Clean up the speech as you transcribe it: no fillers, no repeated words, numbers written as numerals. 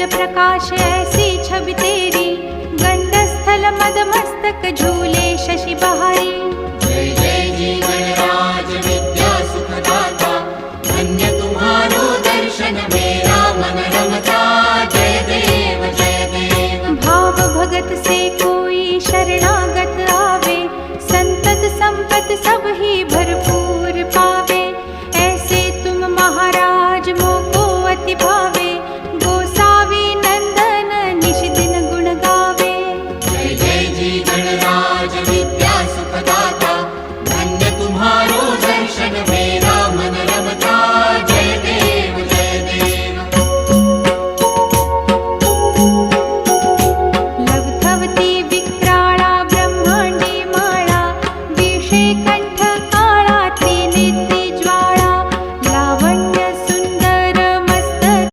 तेज प्रकाश ऐसी छवि तेरी, गंधस्थल मद मस्तक झूले शशि बहारी। जय जय जीवन राज विद्या सुखदाता, धन्य तुम्हारो दर्शन मेरा मन रमता। जय देव जय देव। भाव भगत से कोई शरणागत आवे, संतत संपत सब ही भर